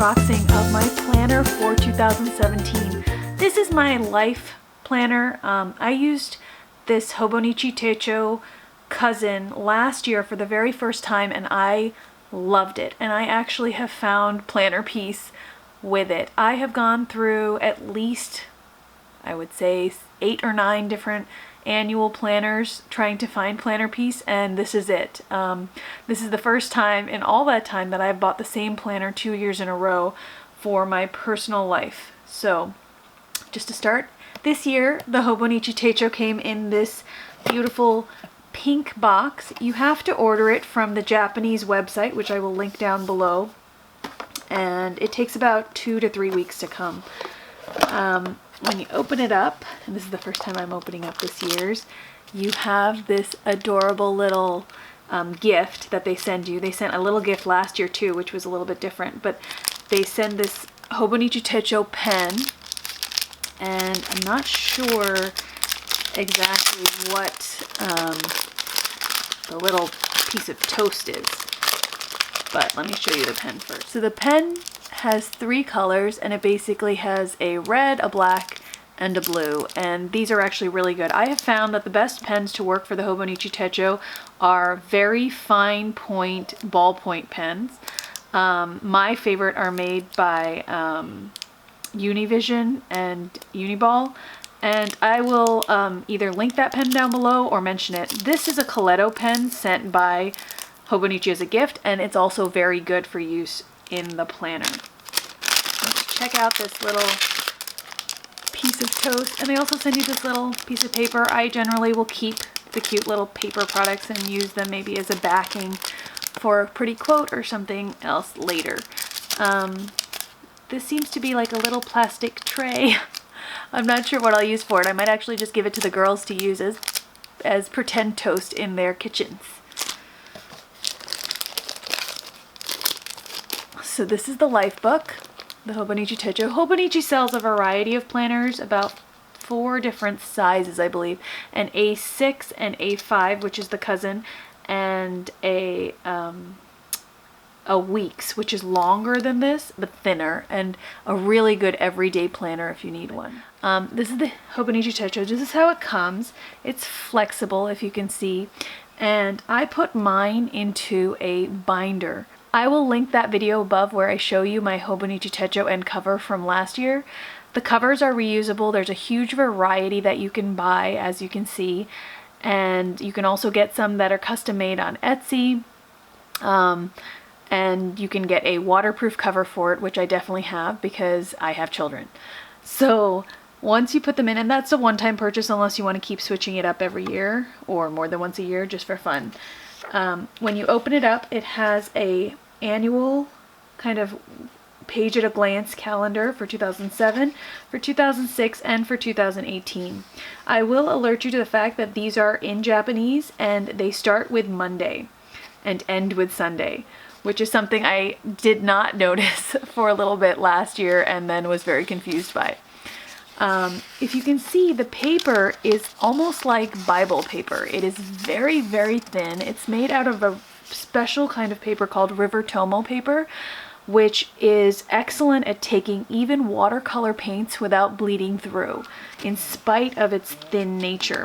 unboxing of my planner for 2017. This is my life planner. I used this Hobonichi Techo cousin last year for the very first time and I loved it. And I actually have found planner peace with it. I have gone through at least, I would say, 8 or 9 different annual planners trying to find planner peace, and this is it. This is the first time in all that time that I've bought the same planner 2 years in a row for my personal life. So just to start, this year the Hobonichi Techo came in this beautiful pink box. You have to order it from the Japanese website, which I will link down below, and it takes about 2 to 3 weeks to come. When you open it up, and this is the first time I'm opening up this year's, you have this adorable little gift that they send you. They sent a little gift last year too, which was a little bit different, but they send this Hobonichi Techo pen, and I'm not sure exactly what the little piece of toast is, but let me show you the pen first. So the pen has 3 colors, and it basically has a red, a black, and a blue, and these are actually really good. I have found that the best pens to work for the Hobonichi Techo are very fine point ballpoint pens. My favorite are made by Univision and Uniball, and I will either link that pen down below or mention it. This is a Coletto pen sent by Hobonichi as a gift, and it's also very good for use in the planner. Let's check out this little piece of toast, and they also send you this little piece of paper. I generally will keep the cute little paper products and use them maybe as a backing for a pretty quote or something else later. This seems to be like a little plastic tray. I'm not sure what I'll use for it. I might actually just give it to the girls to use as pretend toast in their kitchens. So this is the life book, the Hobonichi Techo. Hobonichi sells a variety of planners, about 4 different sizes, I believe, an A6 and A5, which is the cousin, and a Weeks, which is longer than this, but thinner, and a really good everyday planner if you need one. This is the Hobonichi Techo. This is how it comes. It's flexible, if you can see, and I put mine into a binder. I will link that video above where I show you my Hobonichi Techo end cover from last year. The covers are reusable. There's a huge variety that you can buy, as you can see, and you can also get some that are custom made on Etsy, and you can get a waterproof cover for it, which I definitely have because I have children. So once you put them in, and that's a one-time purchase unless you want to keep switching it up every year or more than once a year just for fun. When you open it up, it has a annual kind of page at a glance calendar for 2007, for 2006, and for 2018. I will alert you to the fact that these are in Japanese and they start with Monday and end with Sunday, which is something I did not notice for a little bit last year and then was very confused by. If you can see, the paper is almost like Bible paper. It is very, very thin. It's made out of a special kind of paper called River Tomo paper, which is excellent at taking even watercolor paints without bleeding through, in spite of its thin nature.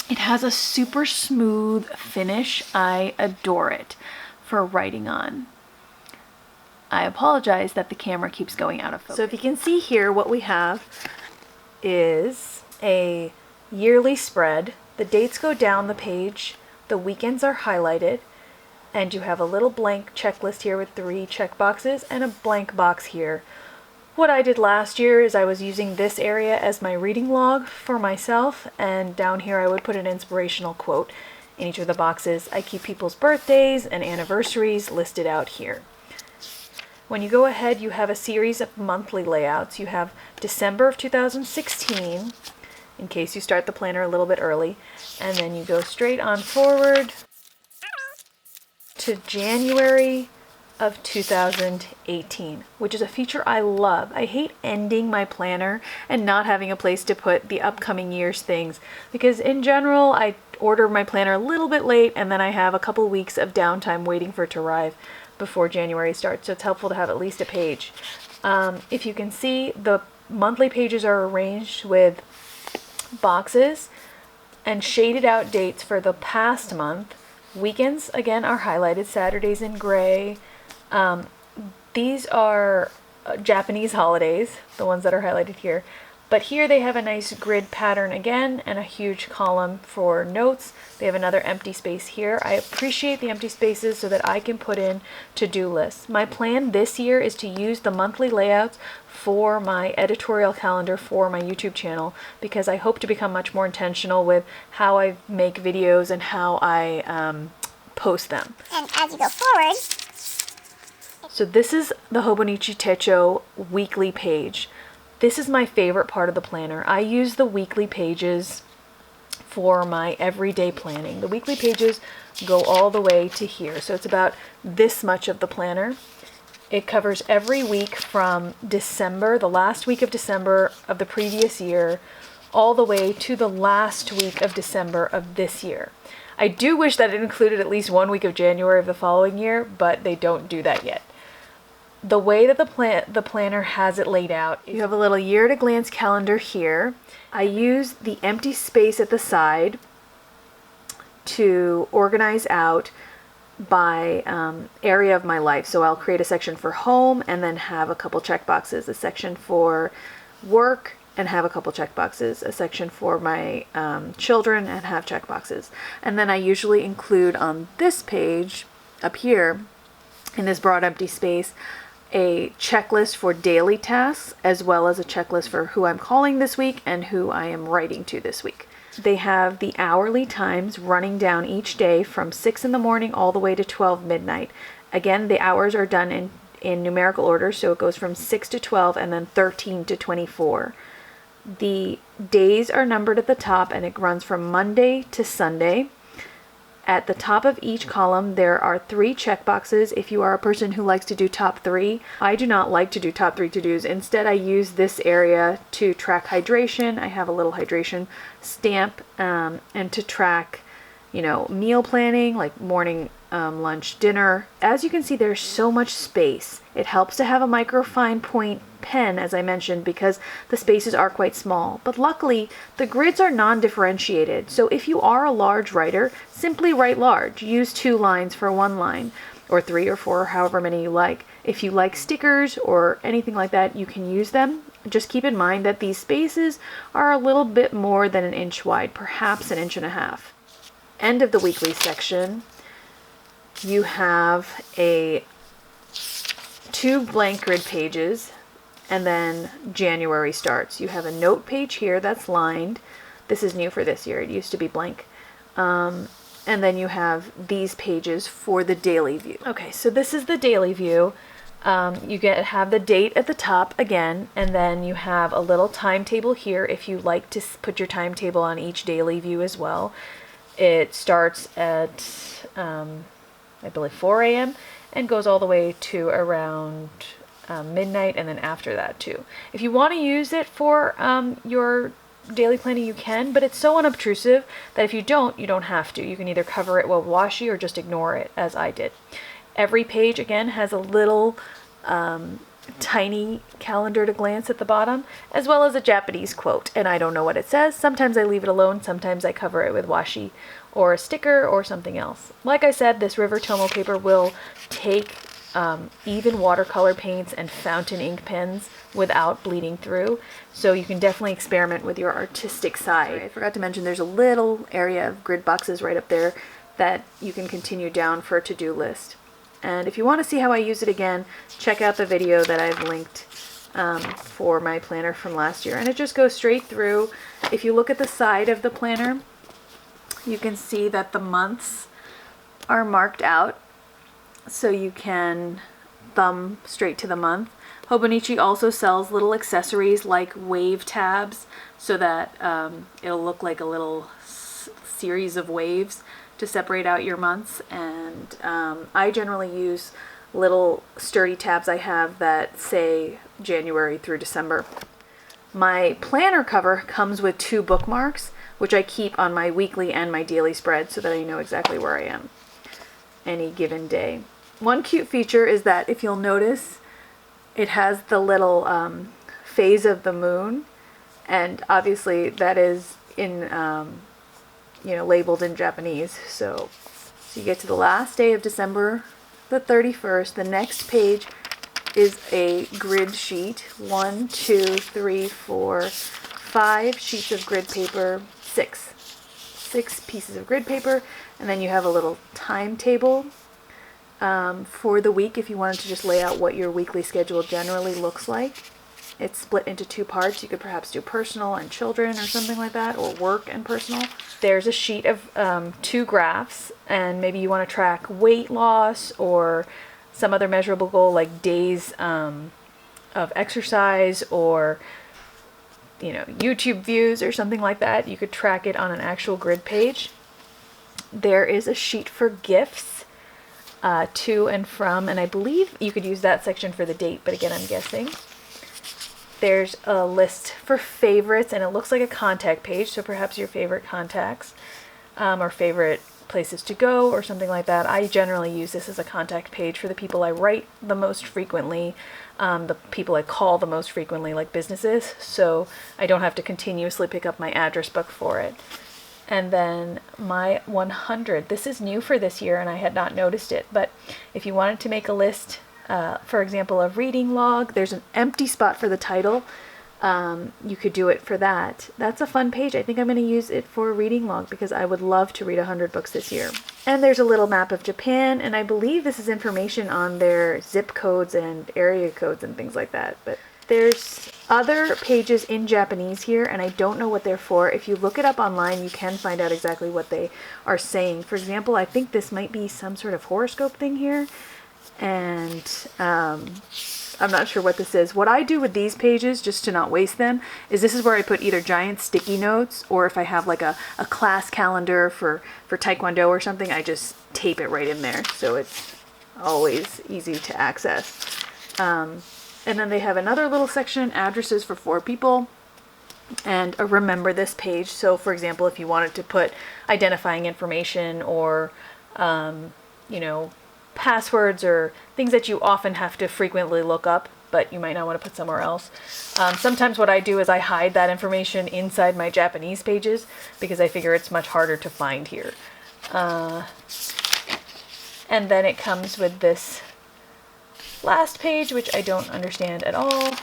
It has a super smooth finish. I adore it for writing on. I apologize that the camera keeps going out of focus. So if you can see here, what we have is a yearly spread. The dates go down the page, the weekends are highlighted, and you have a little blank checklist here with 3 check boxes and a blank box here. What I did last year is I was using this area as my reading log for myself, and down here I would put an inspirational quote in each of the boxes. I keep people's birthdays and anniversaries listed out here. When you go ahead, you have a series of monthly layouts. You have December of 2016, in case you start the planner a little bit early, and then you go straight on forward to January of 2018, which is a feature I love. I hate ending my planner and not having a place to put the upcoming year's things, because in general I order my planner a little bit late and then I have a couple weeks of downtime waiting for it to arrive. before January starts, so it's helpful to have at least a page. If you can see, the monthly pages are arranged with boxes and shaded out dates for the past month. Weekends, again, are highlighted. Saturdays in gray. These are Japanese holidays, the ones that are highlighted here. But here they have a nice grid pattern again and a huge column for notes. They have another empty space here. I appreciate the empty spaces so that I can put in to-do lists. My plan this year is to use the monthly layouts for my editorial calendar for my YouTube channel, because I hope to become much more intentional with how I make videos and how I post them. And as you go forward... So this is the Hobonichi Techo weekly page. This is my favorite part of the planner. I use the weekly pages for my everyday planning. The weekly pages go all the way to here. So it's about this much of the planner. It covers every week from December, the last week of December of the previous year, all the way to the last week of December of this year. I do wish that it included at least 1 week of January of the following year, but they don't do that yet. The way that the planner has it laid out, you have a little year-at-a-glance calendar here. I use the empty space at the side to organize out by area of my life. So I'll create a section for home and then have a couple check boxes, a section for work and have a couple check boxes, a section for my children and have check boxes. And then I usually include on this page up here in this broad empty space a checklist for daily tasks, as well as a checklist for who I'm calling this week and who I am writing to this week. They have the hourly times running down each day from 6 in the morning all the way to 12 midnight. Again, the hours are done in numerical order, so it goes from 6 to 12 and then 13 to 24. The days are numbered at the top and it runs from Monday to Sunday. At the top of each column, there are 3 checkboxes if you are a person who likes to do top 3. I do not like to do top 3 to-dos. Instead, I use this area to track hydration. I have a little hydration stamp and to track, meal planning, like morning, lunch, dinner. As you can see, there's so much space. It helps to have a micro fine point pen, as I mentioned, because the spaces are quite small. But luckily, the grids are non-differentiated. So if you are a large writer, simply write large. Use 2 lines for 1 line, or 3 or 4, however many you like. If you like stickers or anything like that, you can use them. Just keep in mind that these spaces are a little bit more than 1 inch wide, perhaps 1.5 inches. End of the weekly section, you have 2 blank grid pages, and then January starts. You have a note page here that's lined. This is new for this year. It used to be blank. And then you have these pages for the daily view. Okay, so this is the daily view. You have the date at the top again, and then you have a little timetable here if you like to put your timetable on each daily view as well. It starts at, I believe, 4 a.m. and goes all the way to around midnight, and then after that too. If you want to use it for your daily planning, you can, but it's so unobtrusive that if you don't have to. You can either cover it with washi or just ignore it, as I did. Every page, again, has a little tiny calendar to glance at the bottom, as well as a Japanese quote, and I don't know what it says. Sometimes I leave it alone, sometimes I cover it with washi or a sticker or something else. Like I said, this River Tomo paper will take even watercolor paints and fountain ink pens without bleeding through, so you can definitely experiment with your artistic side. Sorry, I forgot to mention there's a little area of grid boxes right up there that you can continue down for a to-do list. And if you want to see how I use it again, check out the video that I've linked for my planner from last year. And it just goes straight through. If you look at the side of the planner, you can see that the months are marked out, so you can thumb straight to the month. Hobonichi also sells little accessories like wave tabs, so that it'll look like a little series of waves to separate out your months. And I generally use little sturdy tabs I have that say January through December. My planner cover comes with 2 bookmarks, which I keep on my weekly and my daily spread so that I know exactly where I am any given day. one cute feature is that if you'll notice, it has the little phase of the moon, and obviously that is in labeled in Japanese. So you get to the last day of December the 31st. The next page is a grid sheet. 1, 2, 3, 4, 5 sheets of grid paper. Six pieces of grid paper, and then you have a little timetable for the week if you wanted to just lay out what your weekly schedule generally looks like. It's split into 2 parts. You could perhaps do personal and children or something like that, or work and personal. There's a sheet of 2 graphs, and maybe you want to track weight loss or some other measurable goal like days of exercise, or YouTube views or something like that. You could track it on an actual grid page. There is a sheet for gifts to and from, and I believe you could use that section for the date, but again, I'm guessing. There's a list for favorites, and it looks like a contact page, so perhaps your favorite contacts or favorite places to go or something like that. I generally use this as a contact page for the people I write the most frequently, the people I call the most frequently, like businesses, so I don't have to continuously pick up my address book for it. And then my 100. This is new for this year, and I had not noticed it, but if you wanted to make a list, for example, a reading log, there's an empty spot for the title. You could do it for that. That's a fun page. I think I'm going to use it for a reading log because I would love to read 100 books this year. And there's a little map of Japan, and I believe this is information on their zip codes and area codes and things like that. But there's other pages in Japanese here, and I don't know what they're for. If you look it up online, you can find out exactly what they are saying. For example, I think this might be some sort of horoscope thing here, and I'm not sure what this is. What I do with these pages, just to not waste them, is this is where I put either giant sticky notes, or if I have like a class calendar for Taekwondo or something, I just tape it right in there. So it's always easy to access. And then they have another little section, addresses for 4 people, and a remember this page. So for example, if you wanted to put identifying information or, passwords or things that you often have to frequently look up, but you might not want to put somewhere else. Sometimes what I do is I hide that information inside my Japanese pages because I figure it's much harder to find here. And then it comes with this last page, which I don't understand at all,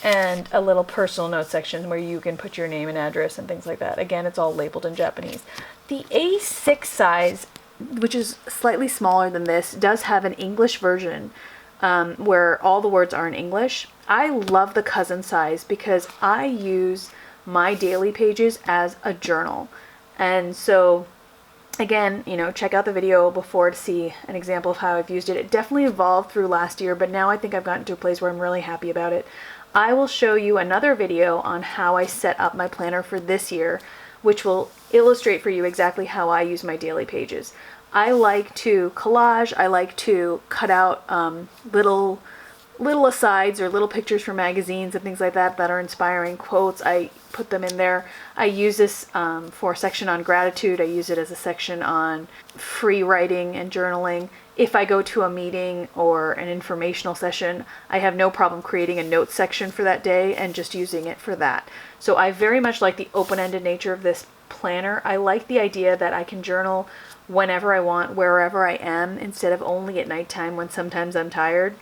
and a little personal note section where you can put your name and address and things like that. Again, it's all labeled in Japanese. The A6 size, which is slightly smaller than this, does have an English version where all the words are in English. I love the cousin size because I use my daily pages as a journal. And so again, check out the video before to see an example of how I've used it. It definitely evolved through last year, but now I think I've gotten to a place where I'm really happy about it. I will show you another video on how I set up my planner for this year, which will illustrate for you exactly how I use my daily pages. I like to collage. I like to cut out little asides or little pictures from magazines and things like that that are inspiring quotes. I put them in there. I use this for a section on gratitude. I use it as a section on free writing and journaling. If I go to a meeting or an informational session, I have no problem creating a notes section for that day and just using it for that. So I very much like the open-ended nature of this planner. I like the idea that I can journal whenever I want, wherever I am, instead of only at nighttime when sometimes I'm tired,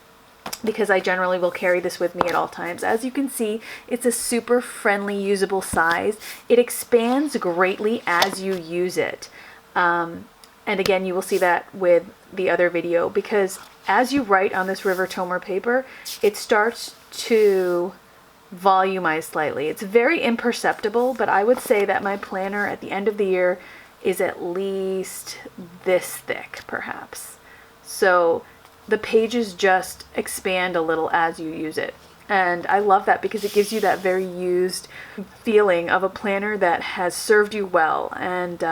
because I generally will carry this with me at all times. As you can see, it's a super friendly, usable size. It expands greatly as you use it. And again, you will see that with the other video, because as you write on this River Tomer paper, it starts to volumize slightly. It's very imperceptible, but I would say that my planner at the end of the year is at least this thick, perhaps. So the pages just expand a little as you use it. And I love that because it gives you that very used feeling of a planner that has served you well. And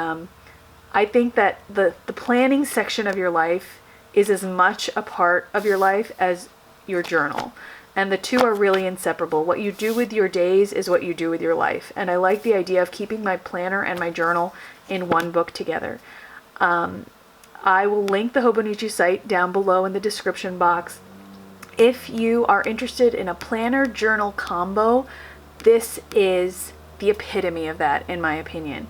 I think that the planning section of your life is as much a part of your life as your journal. And the two are really inseparable. What you do with your days is what you do with your life. And I like the idea of keeping my planner and my journal in one book together. I will link the Hobonichi site down below in the description box. If you are interested in a planner journal combo, this is the epitome of that, in my opinion.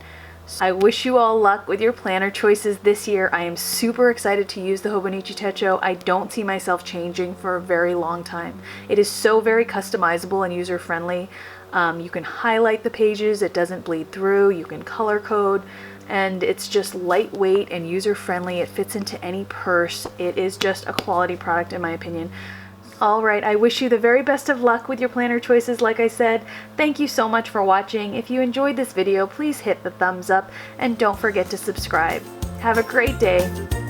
So I wish you all luck with your planner choices this year. I am super excited to use the Hobonichi Techo. I don't see myself changing for a very long time. It is so very customizable and user-friendly. You can highlight the pages, it doesn't bleed through, you can color code, and it's just lightweight and user-friendly. It fits into any purse. It is just a quality product in my opinion. Alright, I wish you the very best of luck with your planner choices like I said. Thank you so much for watching. If you enjoyed this video, please hit the thumbs up and don't forget to subscribe. Have a great day.